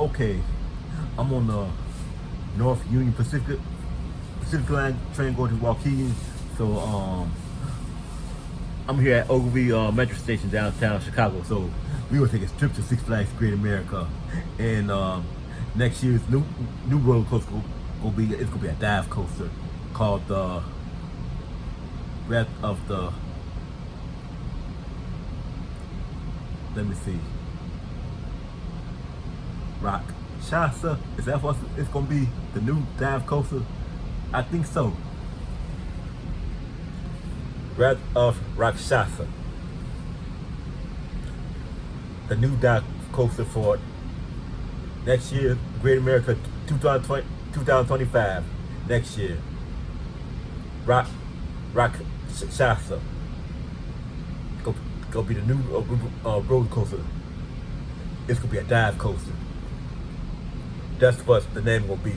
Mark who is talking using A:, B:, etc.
A: Okay, I'm on the North Union Pacific Line train going to Waukegan. So I'm here at Olgivie Metra station downtown Chicago. So we gonna take a trip to Six Flags Great America, and next year's new roller coaster it's gonna be a dive coaster called the Wrath of the. Let me see. Rock Shasta. Is that what it's gonna be? The new dive coaster? I think so. Wrath of Rakshasa. The new dive coaster for next year, Great America 2025. Next year. Rock Shasta. Gonna be the new roller coaster. It's gonna be a dive coaster. That's what the name will be.